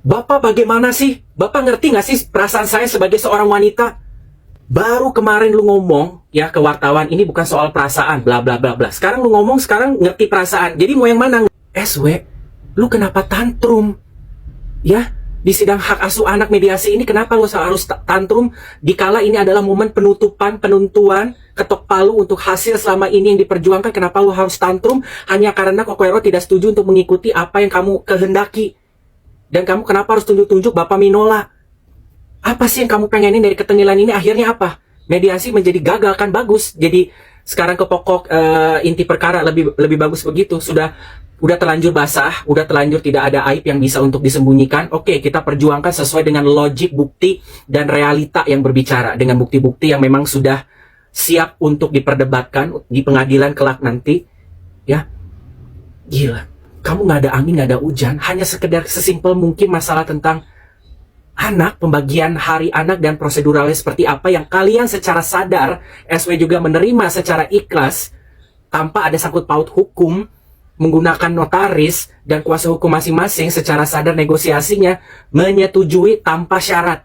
Bapak bagaimana sih? Bapak ngerti nggak sih perasaan saya sebagai seorang wanita? Baru kemarin lu ngomong ya ke wartawan, ini bukan soal perasaan, bla bla bla bla. Sekarang lu ngomong, sekarang ngerti perasaan. Jadi mau yang mana? SW, lu kenapa tantrum? Ya, di sidang hak asuh anak mediasi ini kenapa lu harus tantrum? Dikala ini adalah momen penutupan, penentuan, ketok palu untuk hasil selama ini yang diperjuangkan. Kenapa lu harus tantrum? Hanya karena KOKORO tidak setuju untuk mengikuti apa yang kamu kehendaki. Dan kamu kenapa harus tunjuk-tunjuk Bapak Minola? Apa sih yang kamu pengenin dari ketengilan ini? Akhirnya apa? Mediasi menjadi gagal, kan bagus. Jadi sekarang ke pokok inti perkara, lebih bagus begitu. Udah terlanjur basah, udah terlanjur tidak ada aib yang bisa untuk disembunyikan. Oke, kita perjuangkan sesuai dengan logik, bukti, dan realita yang berbicara. Dengan bukti-bukti yang memang sudah siap untuk diperdebatkan di pengadilan kelak nanti. Ya, gila. Kamu nggak ada angin, nggak ada hujan, hanya sekedar sesimpel mungkin masalah tentang anak, pembagian hari anak dan proseduralnya seperti apa yang kalian secara sadar, SW juga menerima secara ikhlas, tanpa ada sangkut paut hukum, menggunakan notaris dan kuasa hukum masing-masing secara sadar negosiasinya, menyetujui tanpa syarat.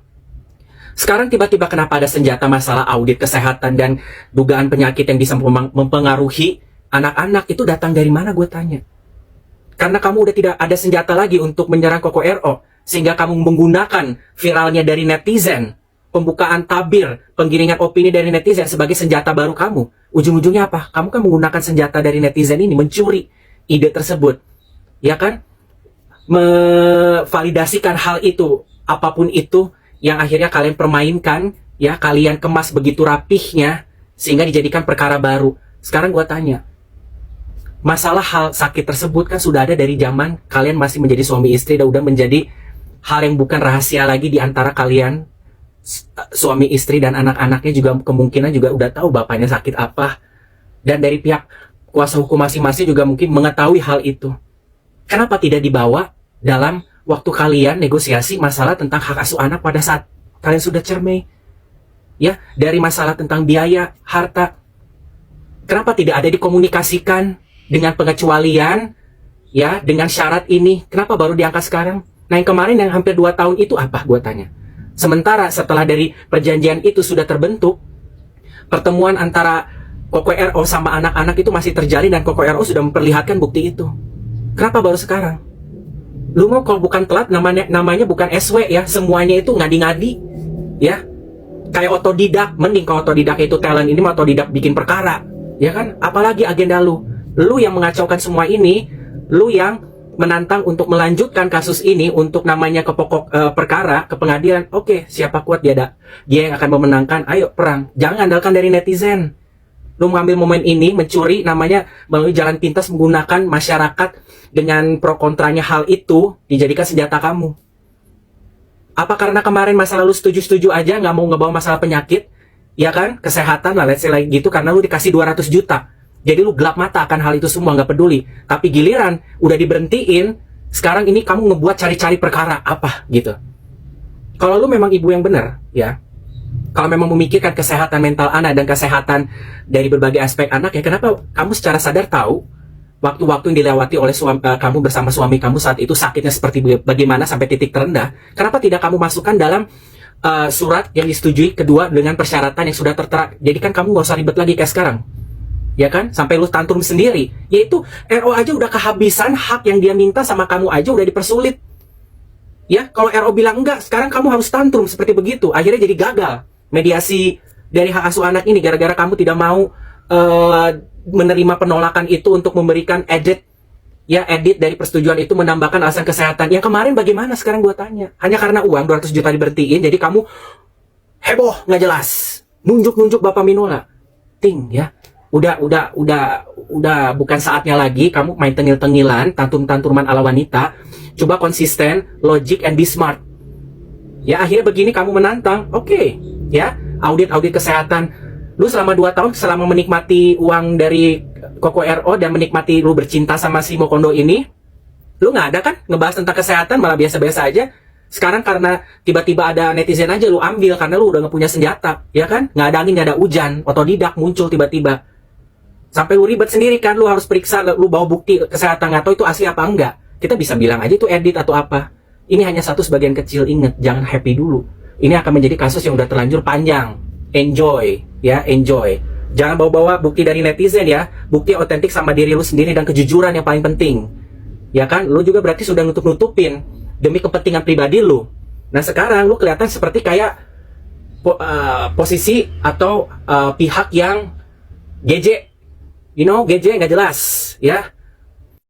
Sekarang tiba-tiba kenapa ada senjata masalah audit kesehatan dan dugaan penyakit yang bisa mempengaruhi anak-anak, itu datang dari mana gue tanya? Karena kamu udah tidak ada senjata lagi untuk menyerang KOKORO, sehingga kamu menggunakan viralnya dari netizen, pembukaan tabir, penggiringan opini dari netizen sebagai senjata baru kamu. Ujung-ujungnya apa? Kamu kan menggunakan senjata dari netizen ini, mencuri ide tersebut. Ya kan? Memvalidasikan hal itu, apapun itu, yang akhirnya kalian permainkan, ya, kalian kemas begitu rapihnya, sehingga dijadikan perkara baru. Sekarang gua tanya, masalah hal sakit tersebut kan sudah ada dari zaman kalian masih menjadi suami istri, dan udah menjadi hal yang bukan rahasia lagi di antara kalian, suami istri dan anak-anaknya juga kemungkinan juga udah tahu bapaknya sakit apa. Dan dari pihak kuasa hukum masing-masing juga mungkin mengetahui hal itu. Kenapa tidak dibawa dalam waktu kalian negosiasi masalah tentang hak asuh anak pada saat kalian sudah cermai? Ya, dari masalah tentang biaya, harta. Kenapa tidak ada dikomunikasikan dengan pengecualian, ya, dengan syarat ini? Kenapa baru diangkat sekarang? Nah, yang kemarin yang hampir 2 tahun itu apa, gue tanya? Sementara setelah dari perjanjian itu sudah terbentuk, pertemuan antara KOKORO sama anak-anak itu masih terjalin dan KOKORO sudah memperlihatkan bukti itu. Kenapa baru sekarang? Lu mau kalau bukan telat, namanya bukan SW ya, semuanya itu ngadi-ngadi, ya. Kayak otodidak, mending kalau otodidak itu talent, ini mau otodidak bikin perkara, ya kan? Apalagi agenda lu yang mengacaukan semua ini, lu yang menantang untuk melanjutkan kasus ini untuk namanya ke pokok perkara, ke pengadilan. Oke, siapa kuat dia yang akan memenangkan, ayo perang. Jangan andalkan dari netizen. Lu mengambil momen ini, mencuri namanya melalui jalan pintas, menggunakan masyarakat dengan pro kontranya hal itu, dijadikan senjata kamu. Apa karena kemarin masa lalu setuju-setuju aja, nggak mau ngebawa masalah penyakit, ya kan, kesehatan lah, let's say like gitu, karena lu dikasih 200 juta. Jadi lu gelap mata akan hal itu semua, nggak peduli. Tapi giliran udah diberhentiin, sekarang ini kamu ngebuat cari-cari perkara apa gitu. Kalau lu memang ibu yang benar, ya, kalau memang memikirkan kesehatan mental anak dan kesehatan dari berbagai aspek anak, ya kenapa kamu secara sadar tahu waktu-waktu yang dilewati oleh kamu bersama suami kamu saat itu sakitnya seperti bagaimana sampai titik terendah? Kenapa tidak kamu masukkan dalam surat yang disetujui kedua dengan persyaratan yang sudah tertera? Jadi kan kamu nggak usah ribet lagi kayak sekarang. Ya kan, sampai lu tantrum sendiri. Yaitu RO aja udah kehabisan, hak yang dia minta sama kamu aja udah dipersulit. Ya, kalau RO bilang enggak, sekarang kamu harus tantrum seperti begitu. Akhirnya jadi gagal mediasi dari hak asuh anak ini gara-gara kamu tidak mau menerima penolakan itu untuk memberikan edit dari persetujuan itu, menambahkan alasan kesehatan. Yang kemarin bagaimana sekarang gua tanya? Hanya karena uang 200 juta diberhentiin, jadi kamu heboh, nggak jelas. Nunjuk-nunjuk Bapak Minola. Ting, ya. Udah bukan saatnya lagi kamu main tengil-tengilan, tantrum-tantruman ala wanita. Coba konsisten, logic, and be smart. Ya, akhirnya begini kamu menantang. Oke, ya, audit kesehatan. Lu selama 2 tahun, selama menikmati uang dari KOKORO dan menikmati lu bercinta sama si Mokondo ini, lu nggak ada kan ngebahas tentang kesehatan, malah biasa-biasa aja. Sekarang karena tiba-tiba ada netizen aja lu ambil, karena lu udah nggak punya senjata, ya kan? Nggak ada angin, nggak ada hujan, otodidak muncul tiba-tiba. Sampai lu ribet sendiri kan, lu harus periksa, lu bawa bukti kesehatan, nggak tahu itu asli apa enggak. Kita bisa bilang aja itu edit atau apa. Ini hanya satu sebagian kecil, ingat, jangan happy dulu. Ini akan menjadi kasus yang udah terlanjur panjang. Enjoy, ya, enjoy. Jangan bawa-bawa bukti dari netizen ya, bukti otentik sama diri lu sendiri dan kejujuran yang paling penting. Ya kan, lu juga berarti sudah nutup-nutupin demi kepentingan pribadi lu. Nah sekarang lu kelihatan seperti kayak posisi atau pihak yang GJ, you know, GJ nggak jelas, ya.